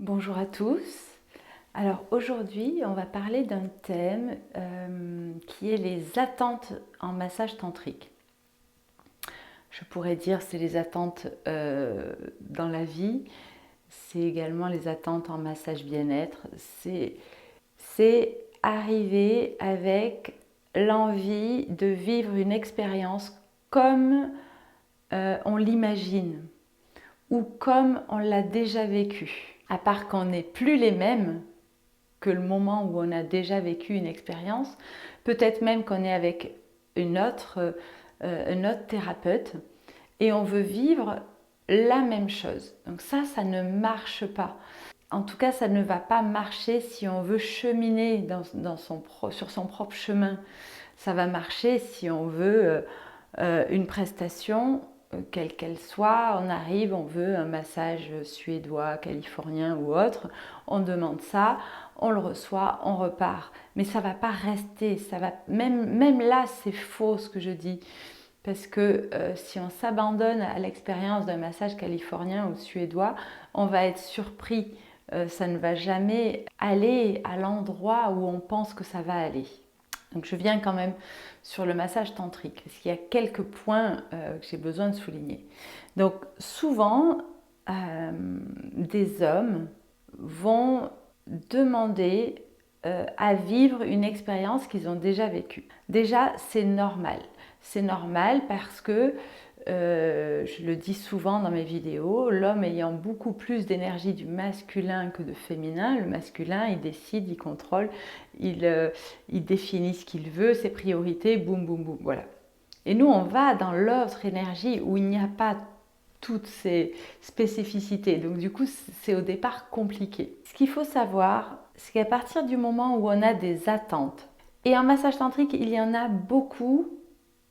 Bonjour à tous. Alors aujourd'hui, on va parler d'un thème qui est les attentes en massage tantrique. Je pourrais dire c'est les attentes dans la vie, c'est également les attentes en massage bien-être. C'est arriver avec l'envie de vivre une expérience comme on l'imagine ou comme on l'a déjà vécu. À part qu'on n'est plus les mêmes que le moment où on a déjà vécu une expérience, peut-être même qu'on est avec une autre thérapeute et on veut vivre la même chose. Donc ça ne marche pas. En tout cas, ça ne va pas marcher si on veut cheminer sur son propre chemin. Ça va marcher si on veut une prestation, quelle qu'elle soit. On arrive, on veut un massage suédois, californien ou autre. On demande ça, on le reçoit, on repart. Mais ça ne va pas rester. Même là, c'est faux ce que je dis. Parce que si on s'abandonne à l'expérience d'un massage californien ou suédois, on va être surpris. Ça ne va jamais aller à l'endroit où on pense que ça va aller. Donc je viens quand même sur le massage tantrique, parce qu'il y a quelques points que j'ai besoin de souligner. Donc souvent, des hommes vont demander à vivre une expérience qu'ils ont déjà vécue. Déjà, c'est normal. C'est normal parce que, je le dis souvent dans mes vidéos, l'homme ayant beaucoup plus d'énergie du masculin que de féminin, le masculin, il décide, il contrôle, il définit ce qu'il veut, ses priorités, boum, boum, boum, voilà. Et nous, on va dans l'autre énergie où il n'y a pas toutes ces spécificités. Donc du coup, c'est au départ compliqué. Ce qu'il faut savoir, c'est qu'à partir du moment où on a des attentes, et en massage tantrique, il y en a beaucoup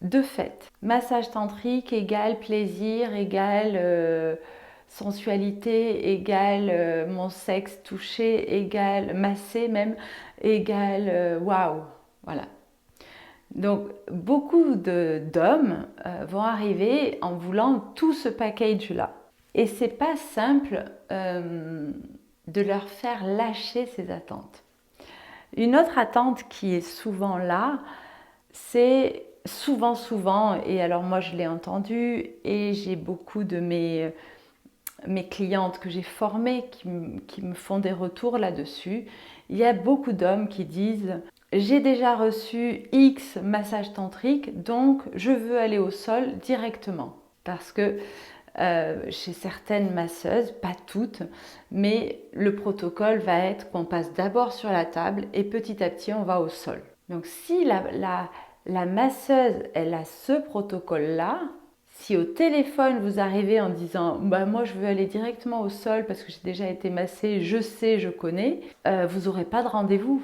de fait. Massage tantrique égale plaisir, égale sensualité, égale mon sexe touché, égale massé même, égale waouh. Voilà. Donc beaucoup d'hommes vont arriver en voulant tout ce package-là. Et c'est pas simple de leur faire lâcher ces attentes. Une autre attente qui est souvent là, c'est souvent, et alors moi je l'ai entendu, et j'ai beaucoup de mes clientes que j'ai formées qui me font des retours là-dessus. Il y a beaucoup d'hommes qui disent j'ai déjà reçu X massage tantrique, donc je veux aller au sol directement. Parce que chez certaines masseuses, pas toutes, mais le protocole va être qu'on passe d'abord sur la table et petit à petit on va au sol. Donc si la masseuse, elle a ce protocole-là, si au téléphone vous arrivez en disant bah, moi je veux aller directement au sol parce que j'ai déjà été massée, je sais, je connais, vous n'aurez pas de rendez-vous.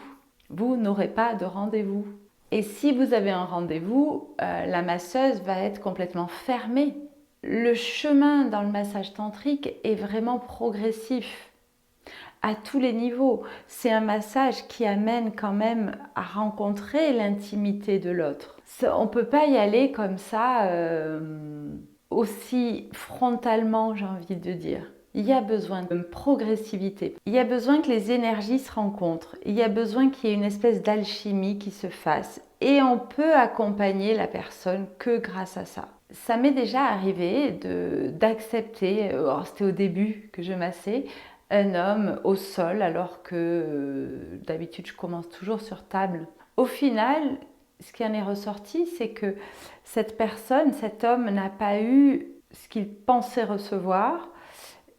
Vous n'aurez pas de rendez-vous. Et si vous avez un rendez-vous, la masseuse va être complètement fermée. Le chemin dans le massage tantrique est vraiment progressif à tous les niveaux. C'est un massage qui amène quand même à rencontrer l'intimité de l'autre. On ne peut pas y aller comme ça aussi frontalement, j'ai envie de dire. Il y a besoin de progressivité. Il y a besoin que les énergies se rencontrent. Il y a besoin qu'il y ait une espèce d'alchimie qui se fasse. Et on peut accompagner la personne que grâce à ça. Ça m'est déjà arrivé d'accepter, c'était au début que je massais, un homme au sol alors que d'habitude je commence toujours sur table. Au final, ce qui en est ressorti, c'est que cette personne, cet homme n'a pas eu ce qu'il pensait recevoir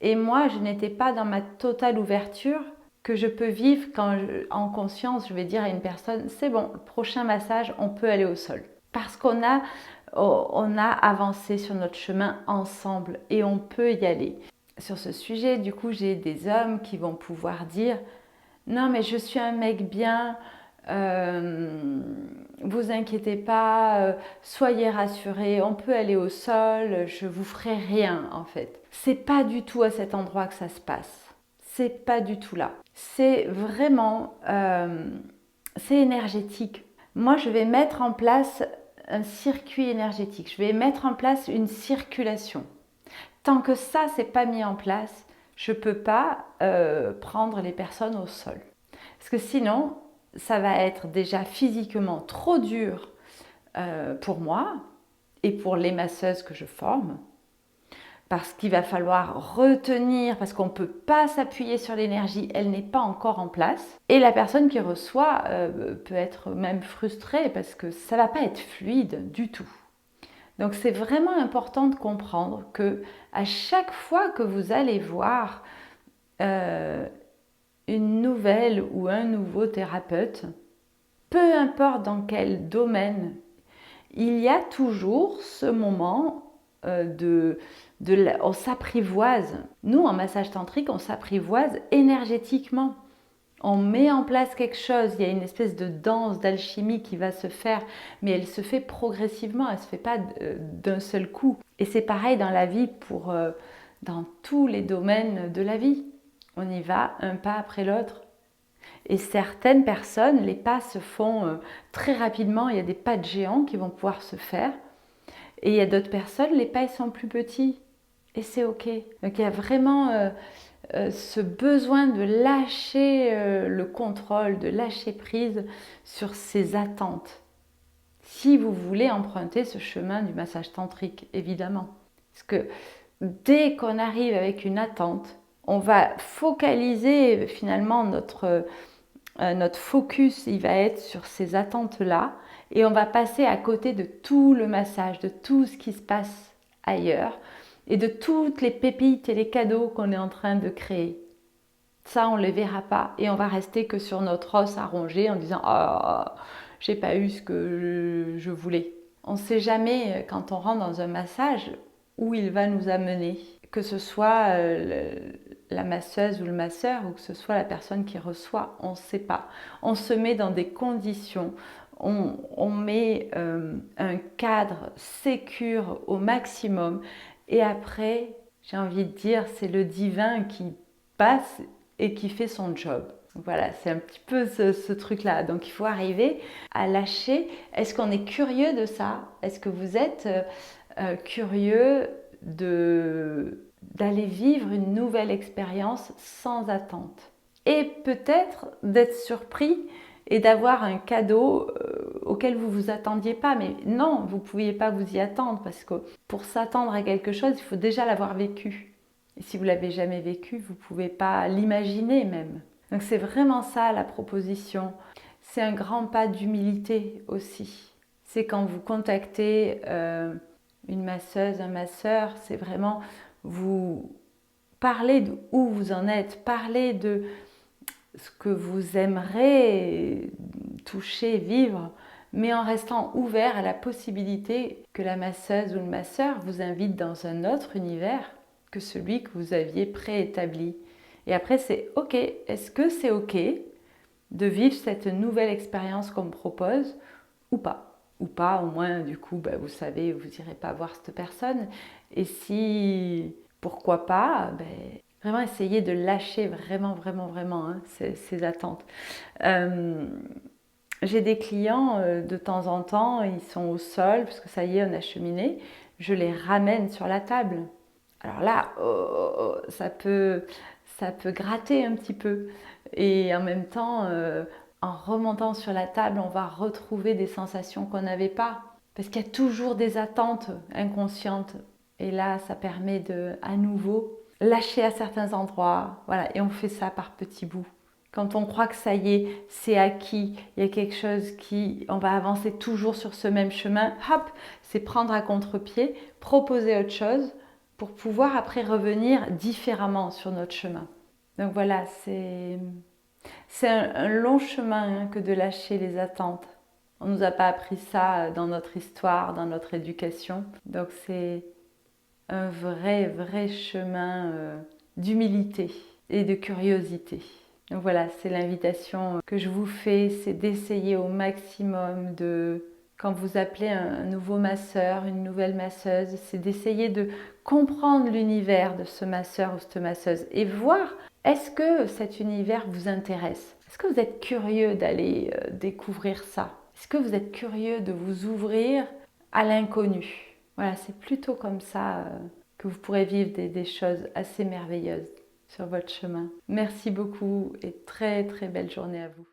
et moi je n'étais pas dans ma totale ouverture que je peux vivre quand en conscience je vais dire à une personne c'est bon, le prochain massage on peut aller au sol parce qu'on a avancé sur notre chemin ensemble et on peut y aller. Sur ce sujet, du coup, j'ai des hommes qui vont pouvoir dire non, mais je suis un mec bien, vous inquiétez pas, soyez rassurés, on peut aller au sol, je vous ferai rien en fait. C'est pas du tout à cet endroit que ça se passe. C'est pas du tout là. C'est vraiment, c'est énergétique. Moi, je vais mettre en place un circuit énergétique. Je vais mettre en place une circulation. Tant que ça, c'est pas mis en place, Je ne peux pas prendre les personnes au sol. Parce que sinon, ça va être déjà physiquement trop dur pour moi et pour les masseuses que je forme. Parce qu'il va falloir retenir, parce qu'on ne peut pas s'appuyer sur l'énergie, elle n'est pas encore en place. Et la personne qui reçoit peut être même frustrée parce que ça ne va pas être fluide du tout. Donc c'est vraiment important de comprendre que à chaque fois que vous allez voir une nouvelle ou un nouveau thérapeute, peu importe dans quel domaine, il y a toujours ce moment on s'apprivoise. Nous, en massage tantrique, on s'apprivoise énergétiquement. On met en place quelque chose, il y a une espèce de danse, d'alchimie qui va se faire, mais elle se fait progressivement, elle ne se fait pas d'un seul coup. Et c'est pareil dans la vie, dans tous les domaines de la vie. On y va un pas après l'autre. Et certaines personnes, les pas se font très rapidement, il y a des pas de géants qui vont pouvoir se faire. Et il y a d'autres personnes, les pas ils sont plus petits. Et c'est ok. Donc il y a vraiment ce besoin de lâcher le contrôle, de lâcher prise sur ses attentes. Si vous voulez emprunter ce chemin du massage tantrique, évidemment. Parce que dès qu'on arrive avec une attente, on va focaliser finalement notre focus, il va être sur ces attentes-là et on va passer à côté de tout le massage, de tout ce qui se passe ailleurs et de toutes les pépites et les cadeaux qu'on est en train de créer. Ça, on ne les verra pas et on va rester que sur notre os à ronger en disant « Ah, j'ai pas eu ce que je voulais ». On ne sait jamais quand on rentre dans un massage où il va nous amener, que ce soit la masseuse ou le masseur ou que ce soit la personne qui reçoit, on ne sait pas. On se met dans des conditions, on met un cadre sécure au maximum et après, j'ai envie de dire, c'est le divin qui passe et qui fait son job. Voilà, c'est un petit peu ce truc-là. Donc il faut arriver à lâcher. Est-ce qu'on est curieux de ça? Est-ce que vous êtes curieux d'aller vivre une nouvelle expérience sans attente? Et peut-être d'être surpris et d'avoir un cadeau auquel vous ne vous attendiez pas. Mais non, vous ne pouviez pas vous y attendre parce que pour s'attendre à quelque chose, il faut déjà l'avoir vécu. Et si vous ne l'avez jamais vécu, vous ne pouvez pas l'imaginer même. Donc c'est vraiment ça la proposition. C'est un grand pas d'humilité aussi. C'est quand vous contactez une masseuse, un masseur, c'est vraiment vous parler de où vous en êtes, parler de ce que vous aimeriez toucher, vivre, mais en restant ouvert à la possibilité que la masseuse ou le masseur vous invite dans un autre univers que celui que vous aviez préétabli. Et après, c'est OK. Est-ce que c'est OK de vivre cette nouvelle expérience qu'on me propose ou pas? Ou pas, au moins, du coup, vous savez, vous n'irez pas voir cette personne. Et si, pourquoi pas, vraiment essayer de lâcher vraiment, vraiment, vraiment ces attentes. J'ai des clients, de temps en temps, ils sont au sol, parce que ça y est, on a cheminé. Je les ramène sur la table. Alors là, ça peut gratter un petit peu. Et en même temps, en remontant sur la table, on va retrouver des sensations qu'on n'avait pas. Parce qu'il y a toujours des attentes inconscientes. Et là, ça permet de, à nouveau, lâcher à certains endroits. Voilà, et on fait ça par petits bouts. Quand on croit que ça y est, c'est acquis, il y a quelque chose on va avancer toujours sur ce même chemin, hop, c'est prendre à contre-pied, proposer autre chose pour pouvoir après revenir différemment sur notre chemin. Donc voilà, c'est un long chemin que de lâcher les attentes. On ne nous a pas appris ça dans notre histoire, dans notre éducation. Donc c'est un vrai, vrai chemin d'humilité et de curiosité. Donc voilà, c'est l'invitation que je vous fais, c'est d'essayer au maximum quand vous appelez un nouveau masseur, une nouvelle masseuse, c'est d'essayer de comprendre l'univers de ce masseur ou cette masseuse et voir est-ce que cet univers vous intéresse? Est-ce que vous êtes curieux d'aller découvrir ça? Est-ce que vous êtes curieux de vous ouvrir à l'inconnu? Voilà, c'est plutôt comme ça que vous pourrez vivre des choses assez merveilleuses sur votre chemin. Merci beaucoup et très très belle journée à vous.